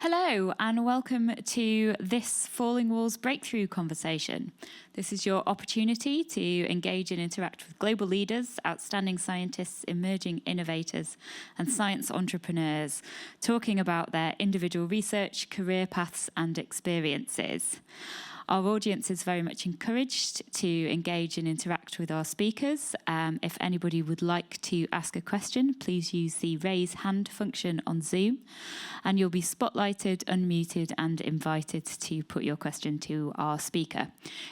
Hello and welcome to this Falling Walls Breakthrough conversation. This is your opportunity to engage and interact with global leaders, outstanding scientists, emerging innovators and science entrepreneurs, talking about their individual research, career paths and experiences. Our audience is very much encouraged to engage and interact with our speakers. If anybody would like to ask a question, please use the raise hand function on Zoom, and you'll be spotlighted, unmuted, and invited to put your question to our speaker.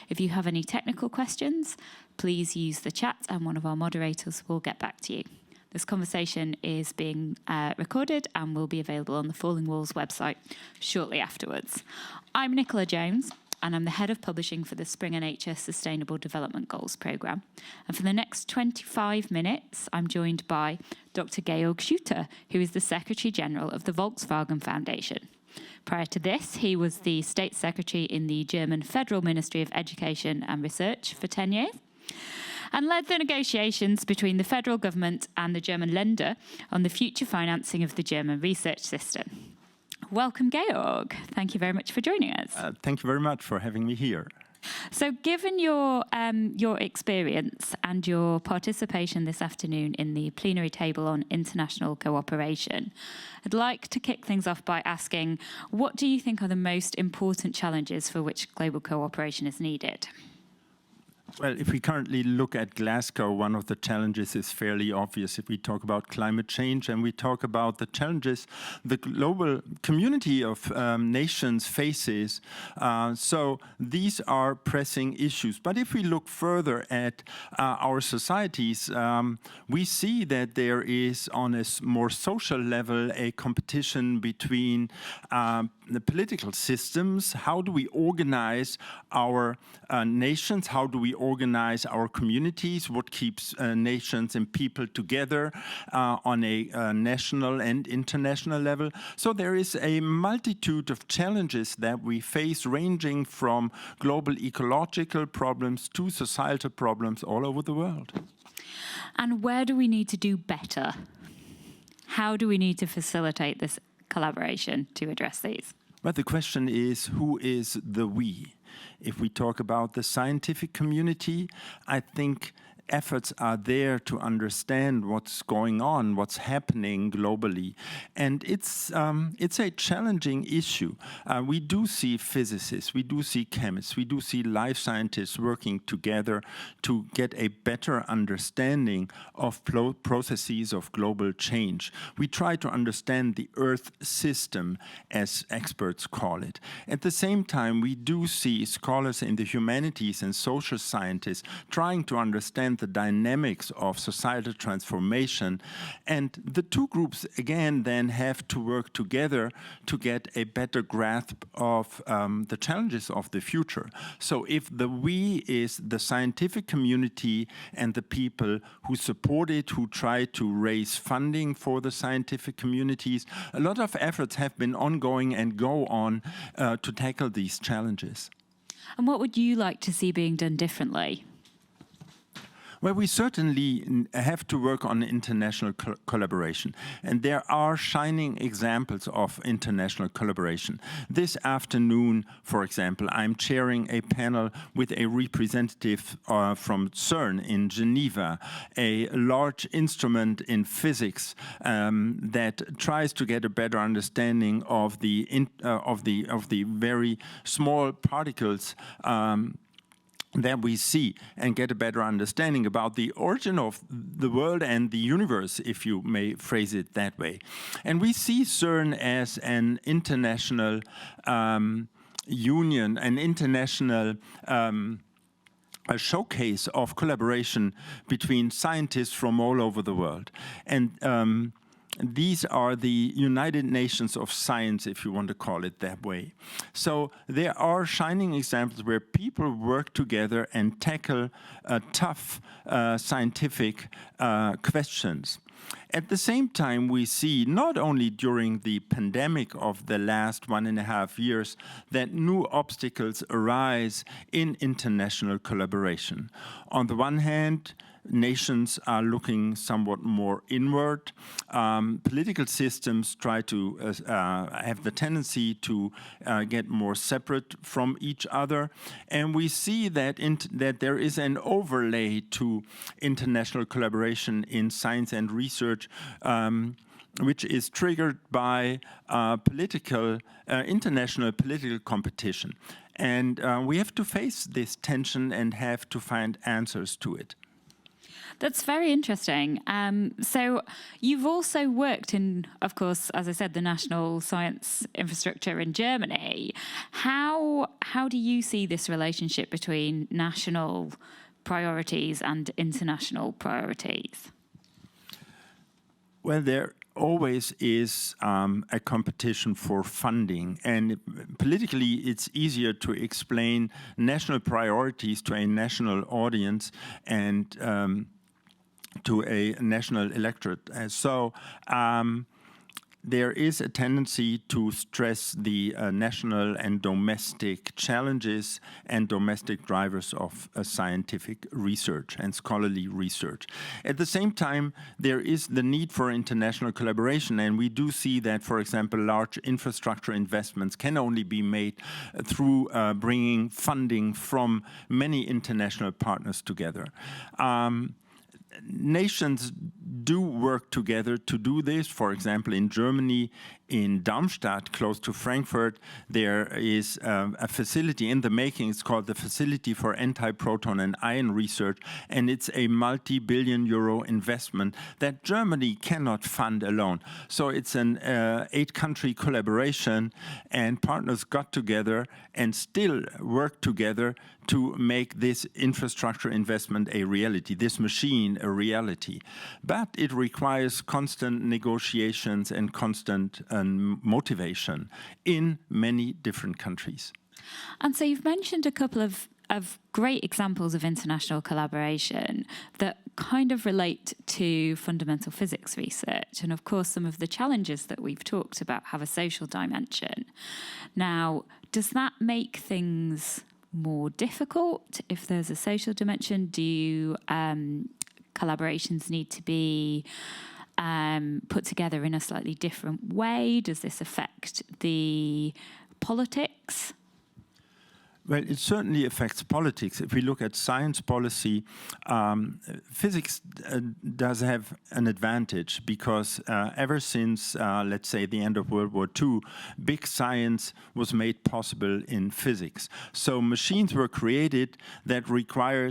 If you have any technical questions, please use the chat and one of our moderators will get back to you. This conversation is being recorded and will be available on the Falling Walls website shortly afterwards. I'm Nicola Jones, and I'm the Head of Publishing for the Springer Nature Sustainable Development Goals programme. And for the next 25 minutes, I'm joined by Dr. Georg Schütte, who is the Secretary General of the Volkswagen Foundation. Prior to this, he was the State Secretary in the German Federal Ministry of Education and Research for 10 years, and led the negotiations between the federal government and the German Länder on the future financing of the German research system. Welcome, Georg. Thank you very much for joining us. Thank you very much for having me here. So given your experience and your participation this afternoon in the plenary table on international cooperation, I'd like to kick things off by asking, what do you think are the most important challenges for which global cooperation is needed? Well, if we currently look at Glasgow, one of the challenges is fairly obvious. If we talk about climate change and we talk about the challenges the global community of nations faces, so these are pressing issues. But if we look further at our societies, we see that there is, on a more social level, a competition between the political systems. How do we organize our nations? How do we organize our communities? What keeps nations and people together on a national and international level? So there is a multitude of challenges that we face, ranging from global ecological problems to societal problems all over the world. And where do we need to do better? How do we need to facilitate this collaboration to address these? But the question is, who is the we? If we talk about the scientific community, I think efforts are there to understand what's going on, what's happening globally. And it's a challenging issue. We do see physicists, we do see chemists, we do see life scientists working together to get a better understanding of processes of global change. We try to understand the Earth system, as experts call it. At the same time, we do see scholars in the humanities and social sciences trying to understand the dynamics of societal transformation, and the two groups again then have to work together to get a better grasp of the challenges of the future. So if the we is the scientific community and the people who support it, who try to raise funding for the scientific communities, a lot of efforts have been ongoing and go on to tackle these challenges. And what would you like to see being done differently? Well, we certainly have to work on international collaboration, and there are shining examples of international collaboration. This afternoon, for example, I'm chairing a panel with a representative from CERN in Geneva, a large instrument in physics that tries to get a better understanding of the very small particles that we see, and get a better understanding about the origin of the world and the universe, if you may phrase it that way. And we see CERN as an international union, an international a showcase of collaboration between scientists from all over the world. And these are the United Nations of Science, if you want to call it that way. So there are shining examples where people work together and tackle tough scientific questions. At the same time, we see, not only during the pandemic of the last 1.5 years, that new obstacles arise in international collaboration. On the one hand, nations are looking somewhat more inward. Political systems try to have the tendency to get more separate from each other. And we see that, that there is an overlay to international collaboration in science and research, which is triggered by international political competition. And we have to face this tension and have to find answers to it. That's very interesting. So you've also worked in, of course, as I said, the national science infrastructure in Germany. How do you see this relationship between national priorities and international priorities? Well, there always is a competition for funding, and politically it's easier to explain national priorities to a national audience and to a national electorate. So there is a tendency to stress the national and domestic challenges and domestic drivers of scientific research and scholarly research. At the same time, there is the need for international collaboration, and we do see that, for example, large infrastructure investments can only be made through bringing funding from many international partners together. Nations do work together to do this. For example, in Germany, in Darmstadt, close to Frankfurt, there is a facility in the making. It's called the Facility for Anti-Proton and Ion Research, and it's a multi-billion euro investment that Germany cannot fund alone. So it's an 8-country collaboration, and partners got together and still work together to make this infrastructure investment a reality, this machine a reality. But it requires constant negotiations and constant motivation in many different countries. And so you've mentioned a couple of great examples of international collaboration that kind of relate to fundamental physics research. And of course, some of the challenges that we've talked about have a social dimension. Now, does that make things more difficult if there's a social dimension? Do collaborations need to be put together in a slightly different way? Does this affect the politics? Well, it certainly affects politics. If we look at science policy, physics does have an advantage because ever since, let's say, the end of World War II, big science was made possible in physics. So machines were created that require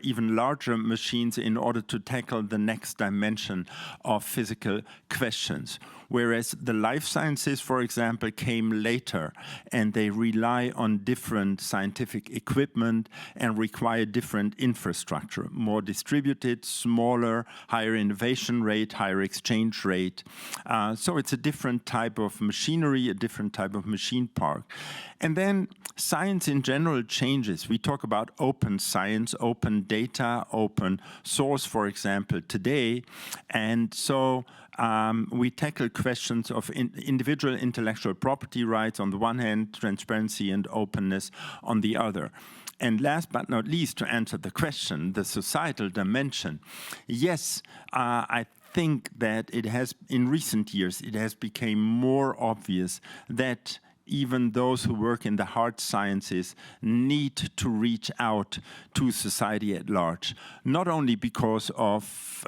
even larger machines in order to tackle the next dimension of physical questions. Whereas the life sciences, for example, came later, and they rely on different scientific equipment and require different infrastructure, more distributed, smaller, higher innovation rate, higher exchange rate. So it's a different type of machinery, a different type of machine park. And then science in general changes. We talk about open science, open data, open source, for example, today. And so we tackle questions of individual intellectual property rights on the one hand, transparency and openness on the other. And last but not least, to answer the question, the societal dimension. Yes, I think that it has, in recent years, it has become more obvious that even those who work in the hard sciences need to reach out to society at large, not only because of,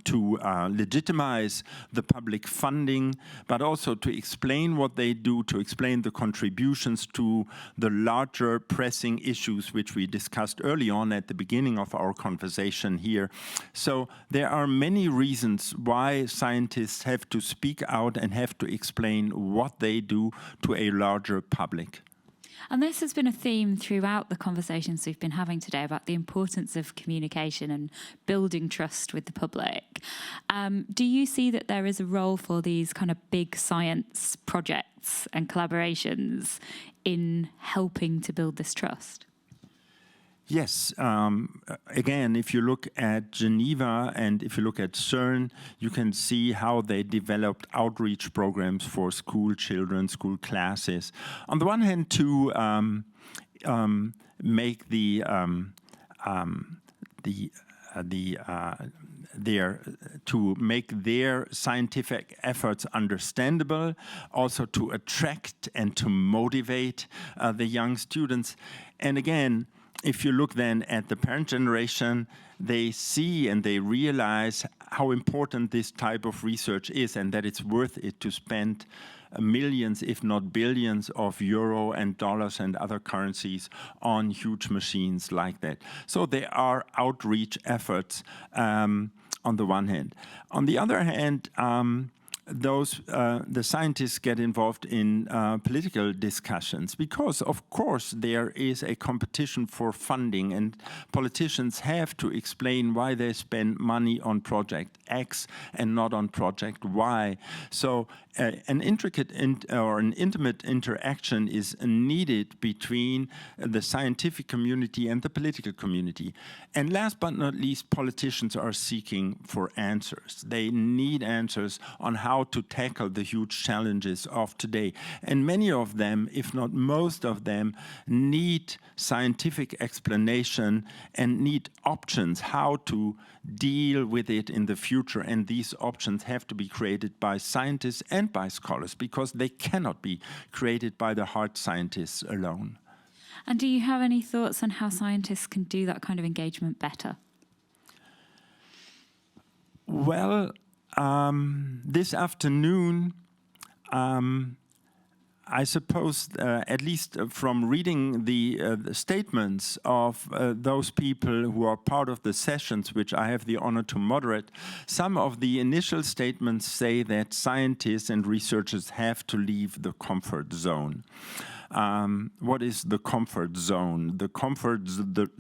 to legitimize the public funding, but also to explain what they do, to explain the contributions to the larger pressing issues which we discussed early on at the beginning of our conversation here. So there are many reasons why scientists have to speak out and have to explain what they do to a larger public. And this has been a theme throughout the conversations we've been having today about the importance of communication and building trust with the public. Do you see that there is a role for these kind of big science projects and collaborations in helping to build this trust? Yes. Again, if you look at Geneva and if you look at CERN, you can see how they developed outreach programs for school children, school classes. On the one hand, to make the to make their scientific efforts understandable, also to attract and to motivate the young students. And again, if you look then at the parent generation, they see and they realize how important this type of research is, and that it's worth it to spend millions, if not billions, of euro and dollars and other currencies on huge machines like that. So there are outreach efforts on the one hand. On the other hand, the scientists get involved in political discussions because, of course, there is a competition for funding, and politicians have to explain why they spend money on project X and not on project Y. So an intricate or an intimate interaction is needed between the scientific community and the political community. And last but not least, politicians are seeking for answers. They need answers on how to tackle the huge challenges of today. And many of them, if not most of them, need scientific explanation and need options how to deal with it in the future. And these options have to be created by scientists and by scholars, because they cannot be created by the hard scientists alone. And do you have any thoughts on how scientists can do that kind of engagement better? Well, this afternoon, I suppose, at least from reading the statements of those people who are part of the sessions, which I have the honor to moderate, some of the initial statements say that scientists and researchers have to leave the comfort zone. What is the comfort zone? The comfort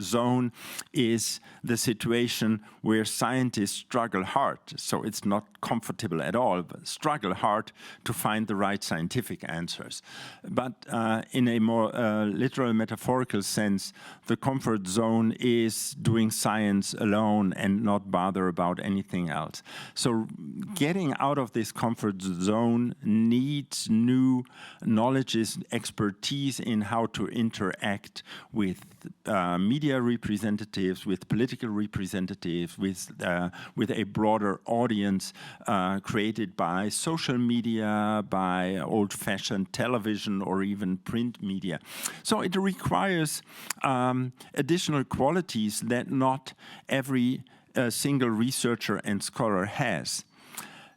zone is the situation where scientists struggle hard. So it's not comfortable at all, but struggle hard to find the right scientific answers. But in a more literal, metaphorical sense, the comfort zone is doing science alone and not bother about anything else. So getting out of this comfort zone needs new knowledges, expertise in how to interact with media representatives, with political representatives, with a broader audience created by social media, by old-fashioned television, or even print media. So it requires additional qualities that not every single researcher and scholar has.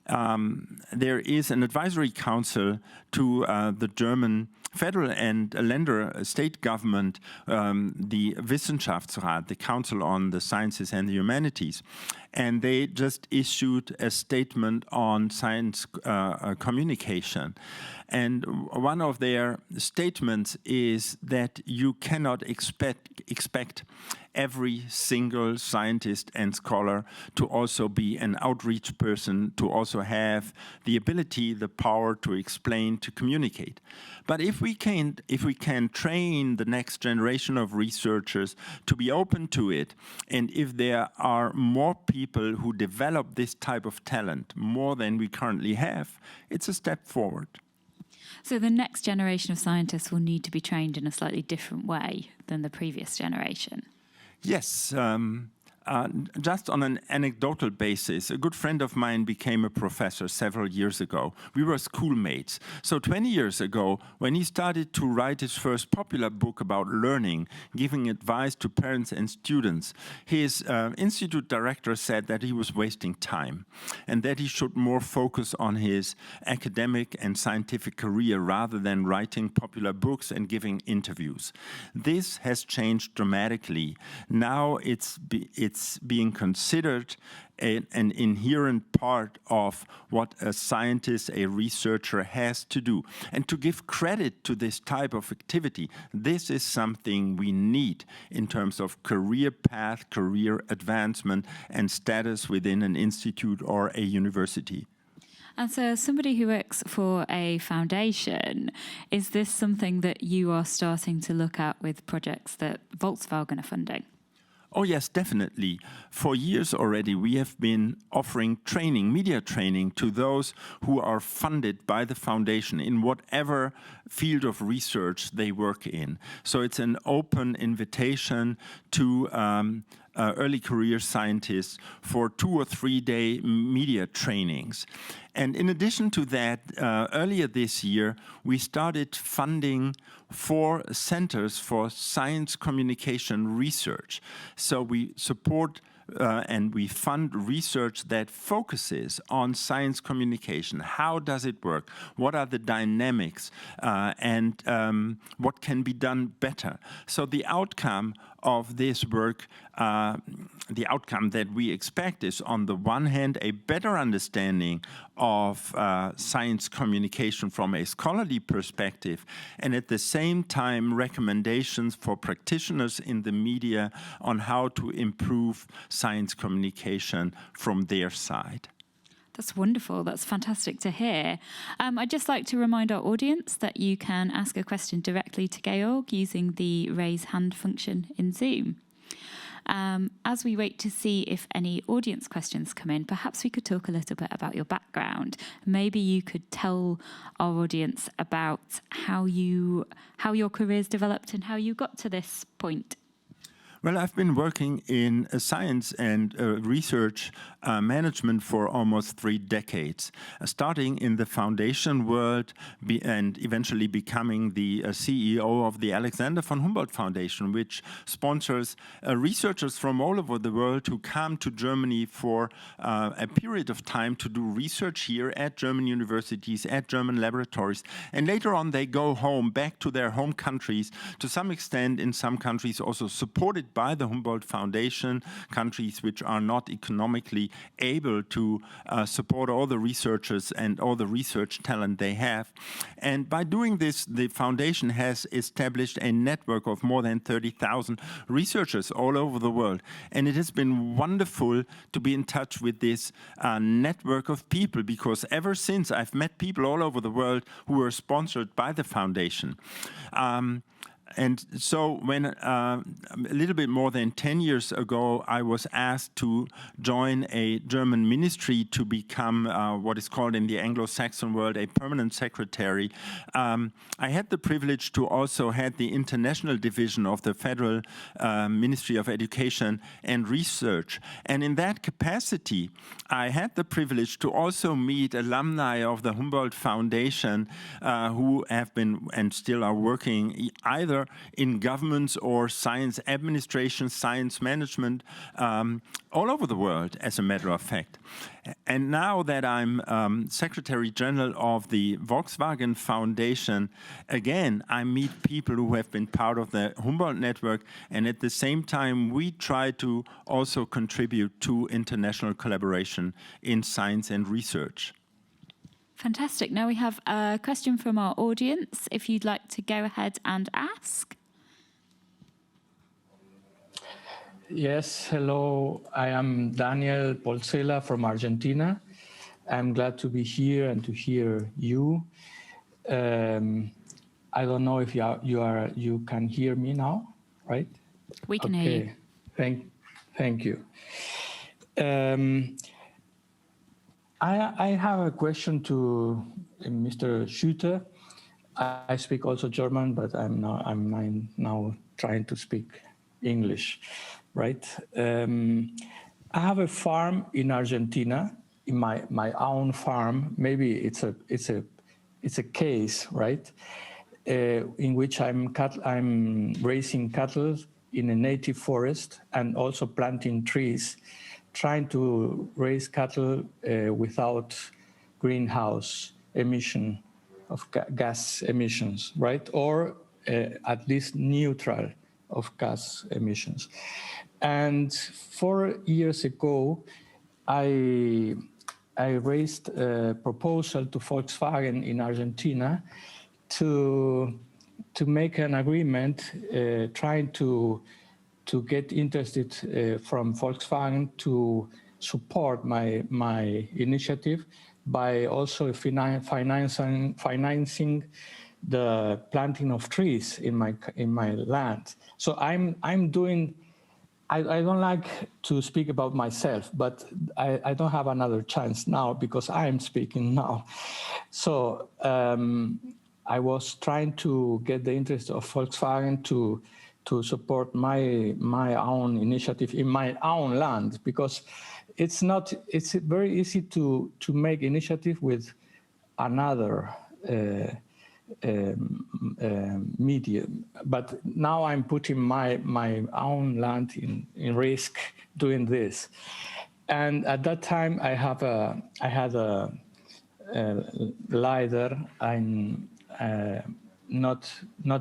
There is an advisory council to the German federal and Länder state government, the Wissenschaftsrat, the Council on the Sciences and the Humanities, and they just issued a statement on science communication. And one of their statements is that you cannot expect every single scientist and scholar to also be an outreach person, to also have the ability, the power to explain, to communicate. But if we can train the next generation of researchers to be open to it, and if there are more people who develop this type of talent, more than we currently have, it's a step forward. So the next generation of scientists will need to be trained in a slightly different way than the previous generation. Yes. Just on an anecdotal basis, a good friend of mine became a professor several years ago. We were schoolmates. So 20 years ago, when he started to write his first popular book about learning, giving advice to parents and students, his institute director said that he was wasting time and that he should more focus on his academic and scientific career rather than writing popular books and giving interviews. This has changed dramatically. Now it's being considered an inherent part of what a scientist, a researcher has to do. And to give credit to this type of activity, this is something we need in terms of career path, career advancement, and status within an institute or a university. And so as somebody who works for a foundation, is this something that you are starting to look at with projects that Volkswagen are funding? Oh, yes, definitely. For years already, we have been offering training, media training, to those who are funded by the foundation in whatever field of research they work in. So it's an open invitation to early career scientists for 2 or 3 day media trainings. And in addition to that, earlier this year, we started funding 4 centers for science communication research. So we support and we fund research that focuses on science communication. How does it work? What are the dynamics? And what can be done better? So the outcome of this work, the outcome that we expect is, on the one hand, a better understanding of science communication from a scholarly perspective, and at the same time, recommendations for practitioners in the media on how to improve science communication from their side. That's wonderful. That's fantastic to hear. I'd just like to remind our audience that you can ask a question directly to Georg using the raise hand function in Zoom. As we wait to see if any audience questions come in, perhaps we could talk a little bit about your background. Maybe you could tell our audience about how your career's developed and how you got to this point. Well, I've been working in science and research management for almost 3 decades, starting in the foundation world and eventually becoming the CEO of the Alexander von Humboldt Foundation, which sponsors researchers from all over the world who come to Germany for a period of time to do research here at German universities, at German laboratories, and later on they go home, back to their home countries, to some extent in some countries also supported by the Humboldt Foundation, countries which are not economically able to support all the researchers and all the research talent they have. And by doing this, the foundation has established a network of more than 30,000 researchers all over the world. And it has been wonderful to be in touch with this network of people, because ever since I've met people all over the world who were sponsored by the foundation. And so when a little bit more than 10 years ago, I was asked to join a German ministry to become what is called in the Anglo-Saxon world a permanent secretary, I had the privilege to also head the international division of the Federal Ministry of Education and Research. And in that capacity, I had the privilege to also meet alumni of the Humboldt Foundation who have been and still are working either in governments or science administration, science management, all over the world, as a matter of fact. And now that I'm Secretary General of the Volkswagen Foundation, again, I meet people who have been part of the Humboldt Network, and at the same time, we try to also contribute to international collaboration in science and research. Fantastic. Now we have a question from our audience, if you'd like to go ahead and ask. Yes, hello. I am Daniel Polcela from Argentina. I'm glad to be here and to hear you. I don't know if you can hear me now, right? We can hear you. Thank you. I have a question to Mr. Schütte. I speak also German, but I'm now trying to speak English, right? I have a farm in Argentina, in my own farm. Maybe it's a case, right? In which I'm raising cattle in a native forest and also planting trees, trying to raise cattle without greenhouse emission of gas emissions, right? Or at least neutral of gas emissions. And 4 years ago, I raised a proposal to Volkswagen in Argentina to make an agreement, trying to get interested from Volkswagen to support my initiative by also financing the planting of trees in my land. So I'm doing I don't like to speak about myself, but I don't have another chance now because I am speaking now. So I was trying to get the interest of Volkswagen to support my own initiative in my own land, because it's very easy to make initiative with another medium, but now I'm putting my own land in risk doing this. And at that time, I had a leader. I'm not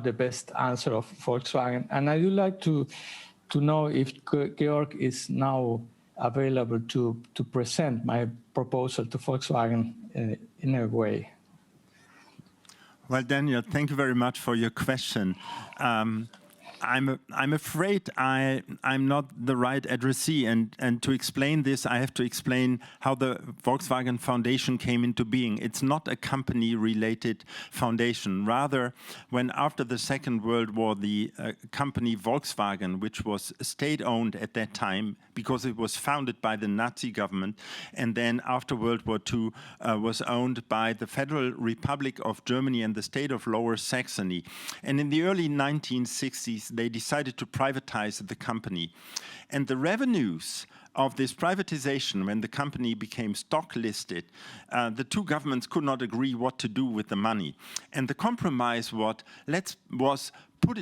the best answer of Volkswagen, and I would like to know if Georg is now available to present my proposal to Volkswagen in a way. Well, Daniel, thank you very much for your question. I'm afraid I'm not the right addressee, and to explain this, I have to explain how the Volkswagen Foundation came into being. It's not a company-related foundation. Rather, when after the Second World War, the company Volkswagen, which was state-owned at that time, because it was founded by the Nazi government, and then after World War II was owned by the Federal Republic of Germany and the state of Lower Saxony. And in the early 1960s, they decided to privatize the company. And the revenues of this privatization, when the company became stock listed, the two governments could not agree what to do with the money. And the compromise was let's put